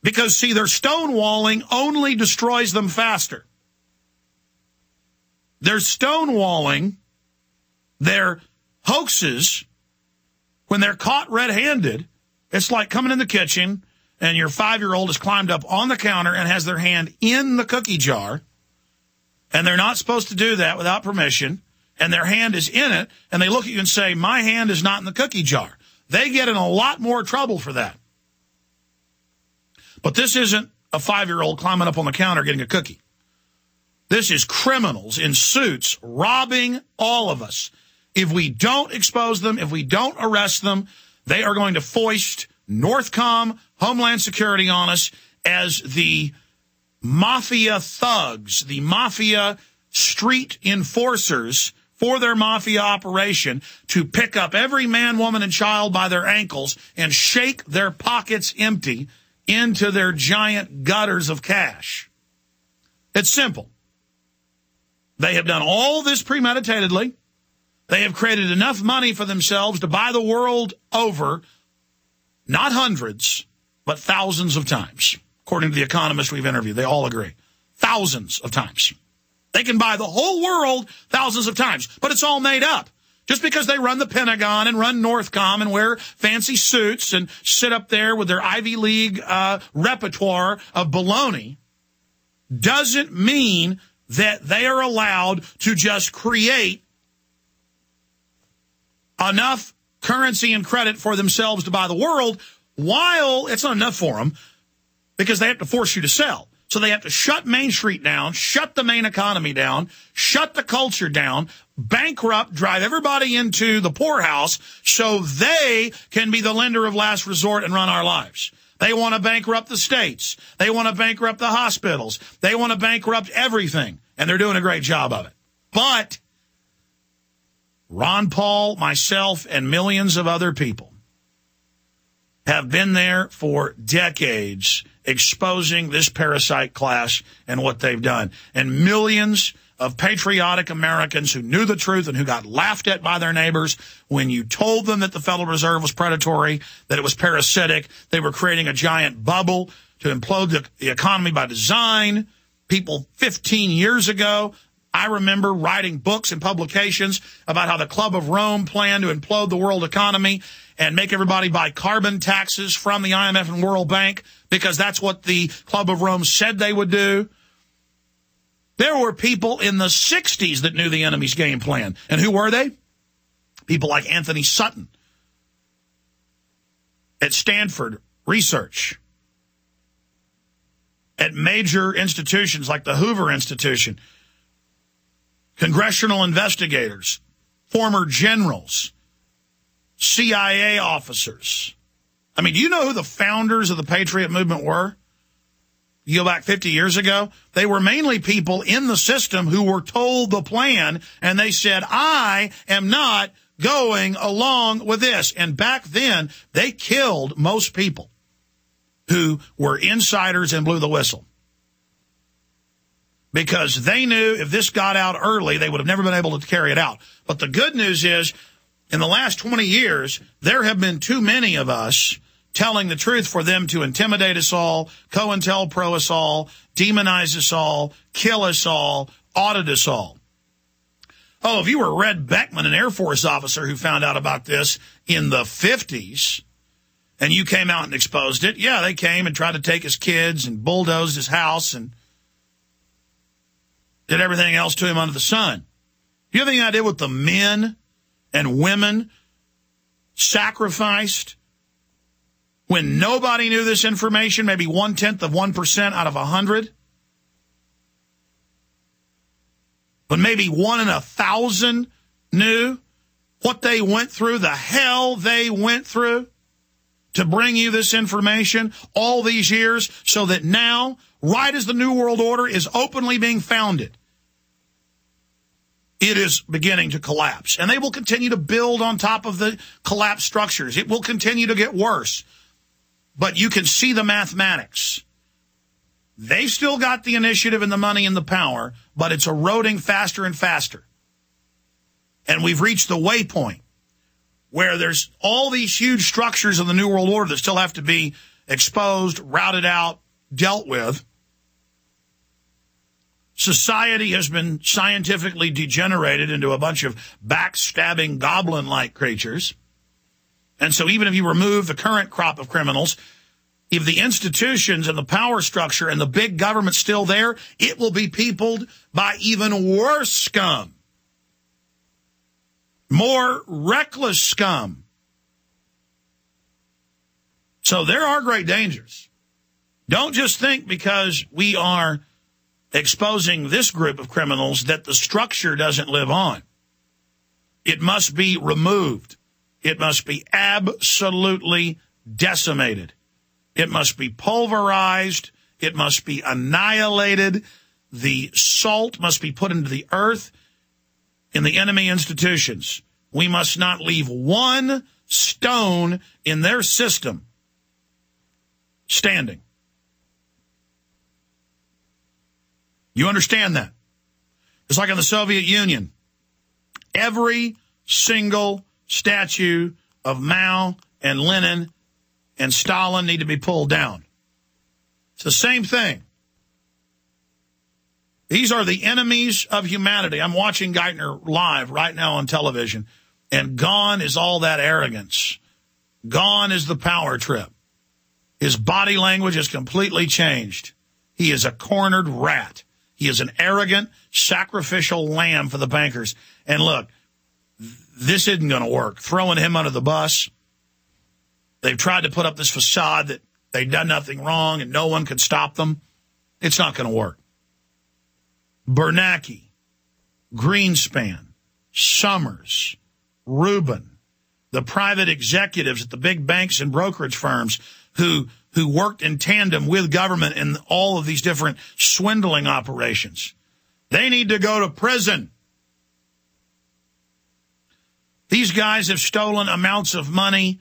Because, see, their stonewalling only destroys them faster. Their stonewalling, their hoaxes, when they're caught red-handed, it's like coming in the kitchen and your 5-year-old has climbed up on the counter and has their hand in the cookie jar, and they're not supposed to do that without permission, and their hand is in it, and they look at you and say, my hand is not in the cookie jar. They get in a lot more trouble for that. But this isn't a 5-year-old climbing up on the counter getting a cookie. This is criminals in suits robbing all of us. If we don't expose them, if we don't arrest them, they are going to foist Northcom, Homeland Security on us as the mafia thugs, the mafia street enforcers for their mafia operation to pick up every man, woman, and child by their ankles and shake their pockets empty into their giant gutters of cash. It's simple. They have done all this premeditatedly. They have created enough money for themselves to buy the world over, not hundreds, but thousands of times. According to the economists we've interviewed, they all agree. Thousands of times. They can buy the whole world thousands of times, but it's all made up. Just because they run the Pentagon and run Northcom and wear fancy suits and sit up there with their Ivy League repertoire of baloney doesn't mean that they are allowed to just create enough currency and credit for themselves to buy the world, while it's not enough for them because they have to force you to sell. So they have to shut Main Street down, shut the main economy down, shut the culture down, bankrupt, drive everybody into the poorhouse so they can be the lender of last resort and run our lives. They want to bankrupt the states. They want to bankrupt the hospitals. They want to bankrupt everything, and they're doing a great job of it. But Ron Paul, myself, and millions of other people have been there for decades exposing this parasite class and what they've done. And millions of patriotic Americans who knew the truth and who got laughed at by their neighbors when you told them that the Federal Reserve was predatory, that it was parasitic, they were creating a giant bubble to implode the economy by design. People 15 years ago, I remember writing books and publications about how the Club of Rome planned to implode the world economy and make everybody buy carbon taxes from the IMF and World Bank because that's what the Club of Rome said they would do. There were people in the 60s that knew the enemy's game plan. And who were they? People like Anthony Sutton at Stanford Research, at major institutions like the Hoover Institution, congressional investigators, former generals, CIA officers. I mean, do you know who the founders of the Patriot movement were? You go back 50 years ago, they were mainly people in the system who were told the plan, and they said, I am not going along with this. And back then, they killed most people who were insiders and blew the whistle. Because they knew if this got out early, they would have never been able to carry it out. But the good news is, in the last 20 years, there have been too many of us telling the truth for them to intimidate us all, COINTELPRO us all, demonize us all, kill us all, audit us all. Oh, if you were Red Beckman, an Air Force officer who found out about this in the 50s, and you came out and exposed it, yeah, they came and tried to take his kids and bulldozed his house and did everything else to him under the sun. Do you have any idea what the men and women sacrificed when nobody knew this information, maybe 0.1% out of 100? But maybe 1 in 1,000 knew what they went through, the hell they went through to bring you this information all these years so that now, right as the New World Order is openly being founded, it is beginning to collapse. And they will continue to build on top of the collapsed structures. It will continue to get worse. But you can see the mathematics. They've still got the initiative and the money and the power, but it's eroding faster and faster. And we've reached the waypoint where there's all these huge structures of the New World Order that still have to be exposed, routed out, dealt with. Society has been scientifically degenerated into a bunch of backstabbing goblin-like creatures. And so even if you remove the current crop of criminals, if the institutions and the power structure and the big government's still there, it will be peopled by even worse scum. More reckless scum. So there are great dangers. Don't just think because we are exposing this group of criminals that the structure doesn't live on. It must be removed. It must be absolutely decimated. It must be pulverized. It must be annihilated. The salt must be put into the earth in the enemy institutions. We must not leave one stone in their system standing. You understand that? It's like in the Soviet Union. Every single statue of Mao and Lenin and Stalin need to be pulled down. It's the same thing. These are the enemies of humanity. I'm watching Geithner live right now on television, and gone is all that arrogance. Gone is the power trip. His body language has completely changed. He is a cornered rat. He is an arrogant, sacrificial lamb for the bankers. And look, this isn't going to work. Throwing him under the bus. They've tried to put up this facade that they've done nothing wrong and no one could stop them. It's not going to work. Bernanke, Greenspan, Summers, Rubin, the private executives at the big banks and brokerage firms who worked in tandem with government in all of these different swindling operations. They need to go to prison. These guys have stolen amounts of money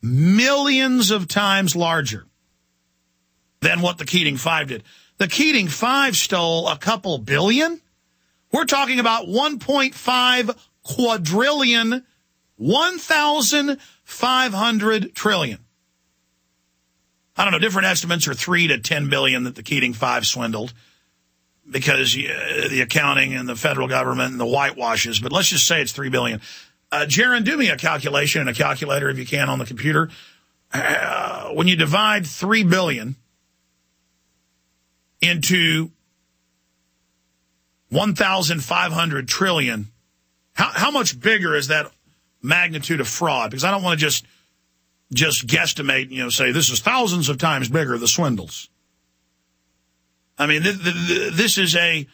millions of times larger than what the Keating Five did. The Keating Five stole a couple billion. We're talking about 1.5 quadrillion, 1,500 trillion. I don't know, different estimates are 3 to 10 billion that the Keating Five swindled because the accounting and the federal government and the whitewashes, but let's just say it's 3 billion. Jaron, do me a calculation in a calculator if you can on the computer. When you divide 3 billion into 1,500 trillion, how much bigger is that magnitude of fraud? Because I don't want to just guesstimate, say this is thousands of times bigger, the swindles. I mean, this is a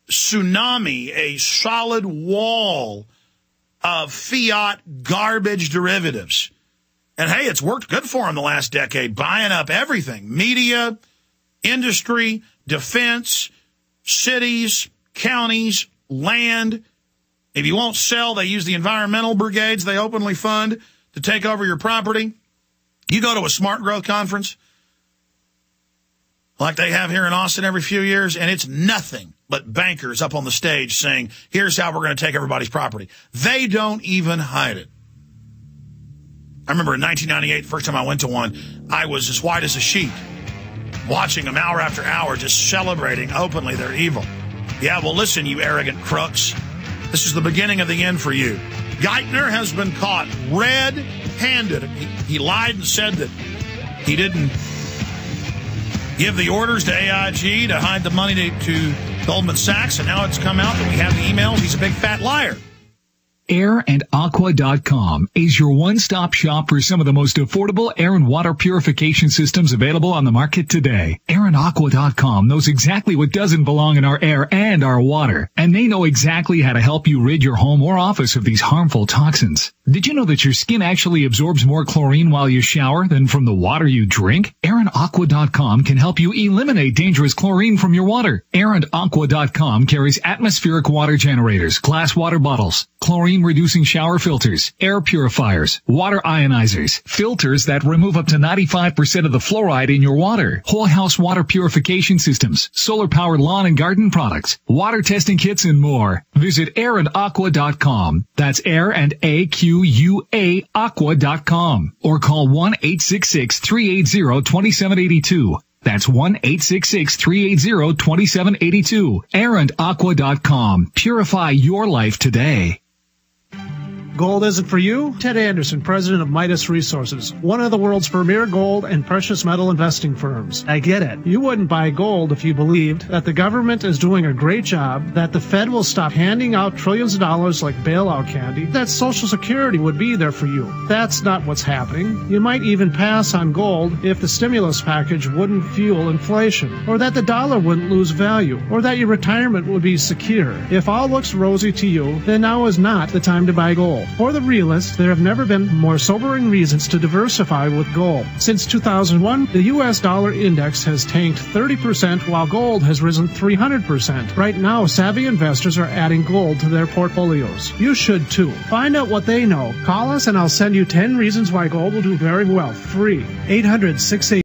tsunami, a solid wall of fiat garbage derivatives. And hey, it's worked good for them the last decade, buying up everything. Media, industry, defense, cities, counties, land. If you won't sell, they use the environmental brigades they openly fund to take over your property. You go to a smart growth conference like they have here in Austin every few years, and it's nothing but bankers up on the stage saying, here's how we're going to take everybody's property. They don't even hide it. I remember in 1998, the first time I went to one, I was as white as a sheet, watching them hour after hour, just celebrating openly their evil. Yeah, well, listen, you arrogant crooks. This is the beginning of the end for you. Geithner has been caught red-handed. He lied and said that he didn't give the orders to AIG to hide the money to Goldman Sachs, and now it's come out that we have the emails. He's a big fat liar. AirandAqua.com is your one-stop shop for some of the most affordable air and water purification systems available on the market today. AirandAqua.com knows exactly what doesn't belong in our air and our water, and they know exactly how to help you rid your home or office of these harmful toxins. Did you know that your skin actually absorbs more chlorine while you shower than from the water you drink? AirandAqua.com can help you eliminate dangerous chlorine from your water. AirandAqua.com carries atmospheric water generators, glass water bottles, chlorine-reducing shower filters, air purifiers, water ionizers, filters that remove up to 95% of the fluoride in your water, whole house water purification systems, solar-powered lawn and garden products, water testing kits, and more. Visit AirandAqua.com. That's AirandAqua.com. AquaUAAqua.com or call 1-866-380-2782. That's 1-866-380-2782. ArrowAndAqua.com. Purify your life today. Gold isn't for you? Ted Anderson, president of Midas Resources, one of the world's premier gold and precious metal investing firms. I get it. You wouldn't buy gold if you believed that the government is doing a great job, that the Fed will stop handing out trillions of dollars like bailout candy, that Social Security would be there for you. That's not what's happening. You might even pass on gold if the stimulus package wouldn't fuel inflation, or that the dollar wouldn't lose value, or that your retirement would be secure. If all looks rosy to you, then now is not the time to buy gold. For the realist, there have never been more sobering reasons to diversify with gold. Since 2001, the U.S. dollar index has tanked 30% while gold has risen 300%. Right now, savvy investors are adding gold to their portfolios. You should too. Find out what they know. Call us and I'll send you 10 reasons why gold will do very well. Free. 800-680